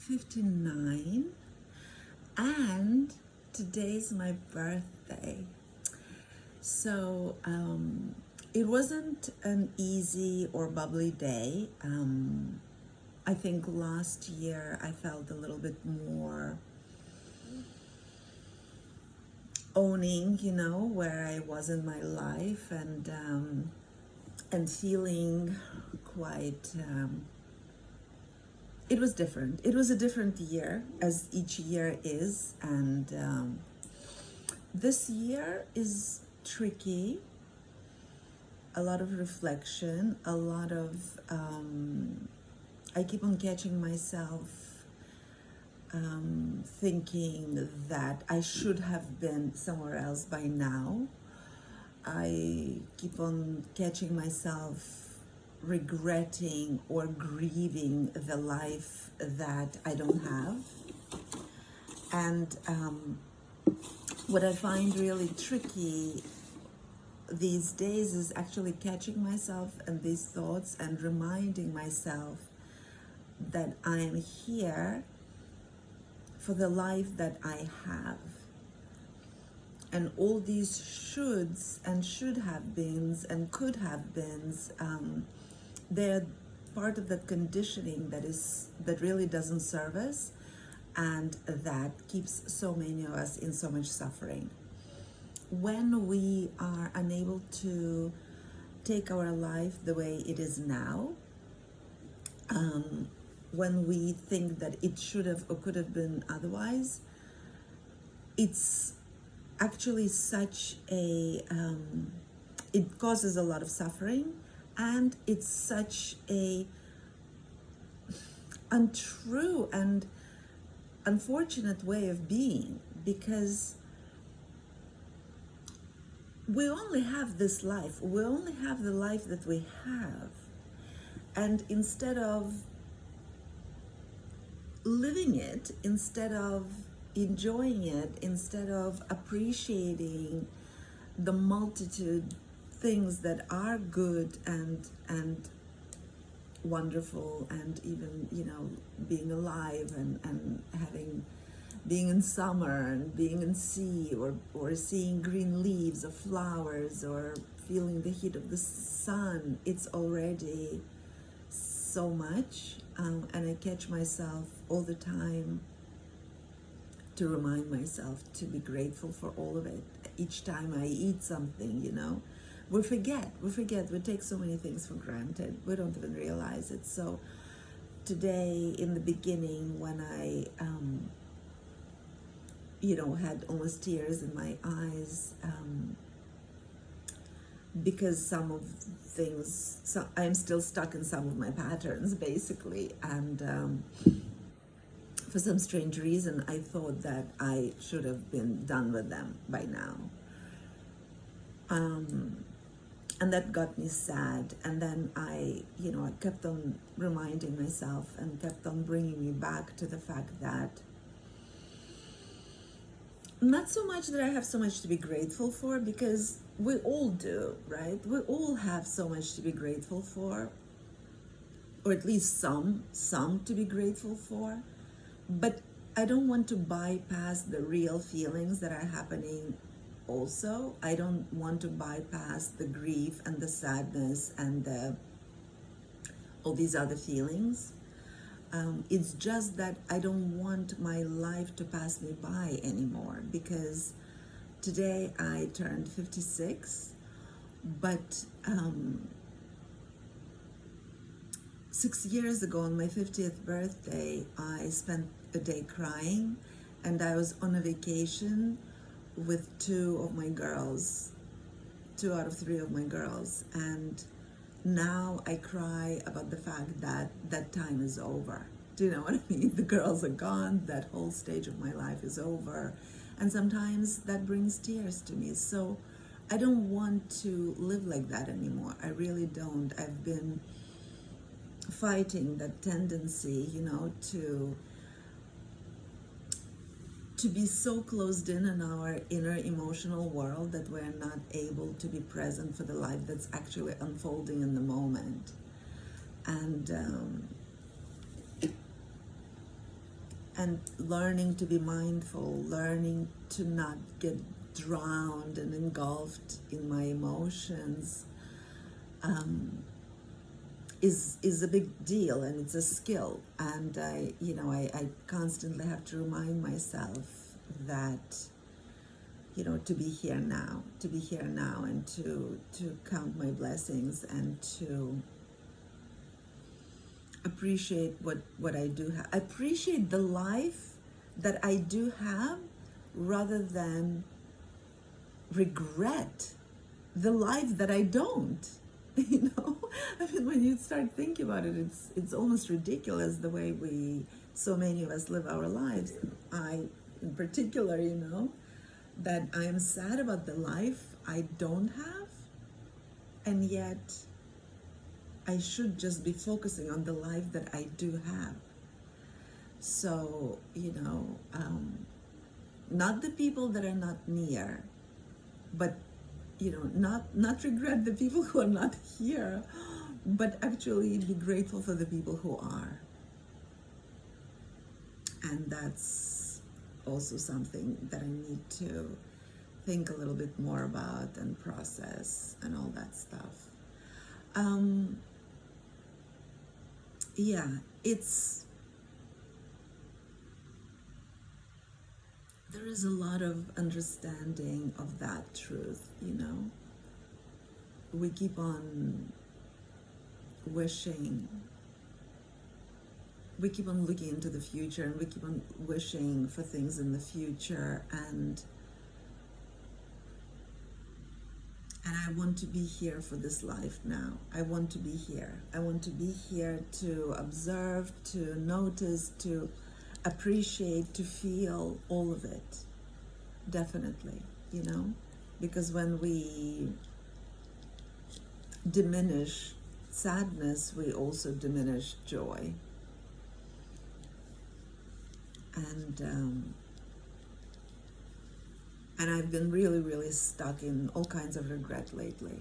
59 and today's my birthday. So it wasn't an easy or bubbly day. I think last year I felt a little bit more owning, where I was in my life and feeling quite. It was different. It was a different year, as each year is, and this year is tricky. A lot of reflection, a lot of. I keep on catching myself thinking that I should have been somewhere else by now. I keep on catching myself regretting or grieving the life that I don't have. And what I find really tricky these days is actually catching myself and these thoughts and reminding myself that I am here for the life that I have. And all these shoulds and should have beens and could have beens, they're part of that conditioning that really doesn't serve us and that keeps so many of us in so much suffering. When we are unable to take our life the way it is now, when we think that it should have or could have been otherwise, it's actually such a, it causes a lot of suffering, and it's such a untrue and unfortunate way of being, because we only have this life. We only have the life that we have. And instead of living it, instead of enjoying it, instead of appreciating the multitude things that are good and wonderful, and even being alive and being in summer and being in sea, or seeing green leaves or flowers or feeling the heat of the sun, it's already so much. And I catch myself all the time to remind myself to be grateful for all of it. Each time I eat something, we forget, we take so many things for granted. We don't even realize it. So today, in the beginning, when I, had almost tears in my eyes, because some of things, I'm still stuck in some of my patterns, basically, and for some strange reason, I thought that I should have been done with them by now. And that got me sad. And then I kept on reminding myself and kept on bringing me back to the fact that not so much that I have so much to be grateful for, because we all do, right? We all have so much to be grateful for, or at least some to be grateful for. But I don't want to bypass the real feelings that are happening also. I don't want to bypass the grief and the sadness and all these other feelings. It's just that I don't want my life to pass me by anymore, because today I turned 56, but 6 years ago on my 50th birthday, I spent a day crying, and I was on a vacation with 2 of my girls, 2 out of 3 of my girls, and now I cry about the fact that that time is over. Do you know what I mean? The girls are gone, that whole stage of my life is over, and sometimes that brings tears to me. So I don't want to live like that anymore. I really don't. I've been fighting that tendency, to be so closed in our inner emotional world that we're not able to be present for the life that's actually unfolding in the moment. And and learning to be mindful, learning to not get drowned and engulfed in my emotions, is a big deal, and it's a skill. And I constantly have to remind myself that, to be here now, and to count my blessings, and to appreciate what I do have. Appreciate the life that I do have, rather than regret the life that I don't. I mean, when you start thinking about it, it's almost ridiculous the way so many of us live our lives. I, in particular, that I am sad about the life I don't have, and yet I should just be focusing on the life that I do have. So, not the people that are not near, but, not regret the people who are not here, but actually be grateful for the people who are. And that's also something that I need to think a little bit more about and process and all that stuff. Yeah, there is a lot of understanding of that truth, We keep on wishing, we keep on looking into the future, and we keep on wishing for things in the future, and I want to be here for this life now. I want to be here. I want to be here to observe, to notice, to appreciate, to feel all of it. Definitely, because when we diminish sadness, we also diminish joy. And I've been really, really stuck in all kinds of regret lately.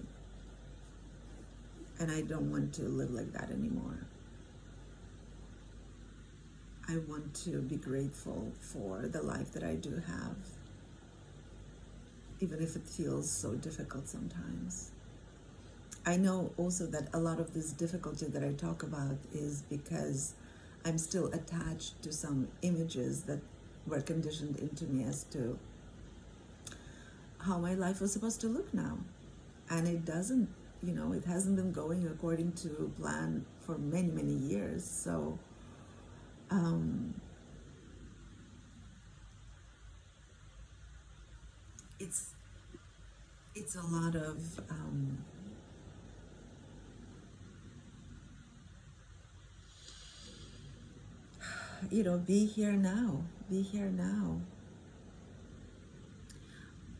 And I don't want to live like that anymore. I want to be grateful for the life that I do have, even if it feels so difficult sometimes. I know also that a lot of this difficulty that I talk about is because I'm still attached to some images that were conditioned into me as to how my life was supposed to look now. And it doesn't, it hasn't been going according to plan for many, many years. So it's a lot of be here now,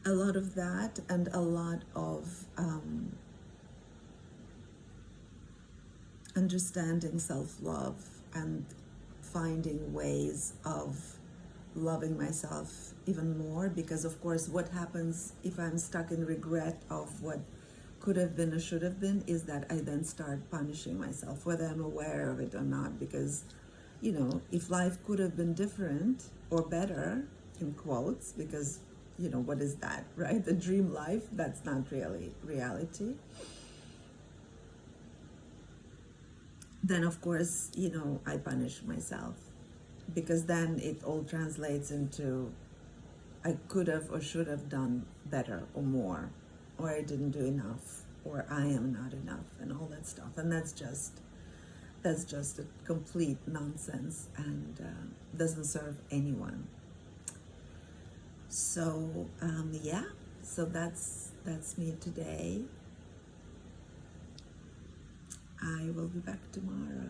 a lot of that, and a lot of understanding self-love and finding ways of loving myself even more. Because of course, what happens if I'm stuck in regret of what could have been or should have been is that I then start punishing myself, whether I'm aware of it or not. Because if life could have been different or better, in quotes, because what is that, right? The dream life, that's not really reality. Then of course, I punish myself, because then it all translates into I could have or should have done better or more, or I didn't do enough, or I am not enough, and all that stuff. And that's just a complete nonsense, and doesn't serve anyone. So so that's me today. I will be back tomorrow.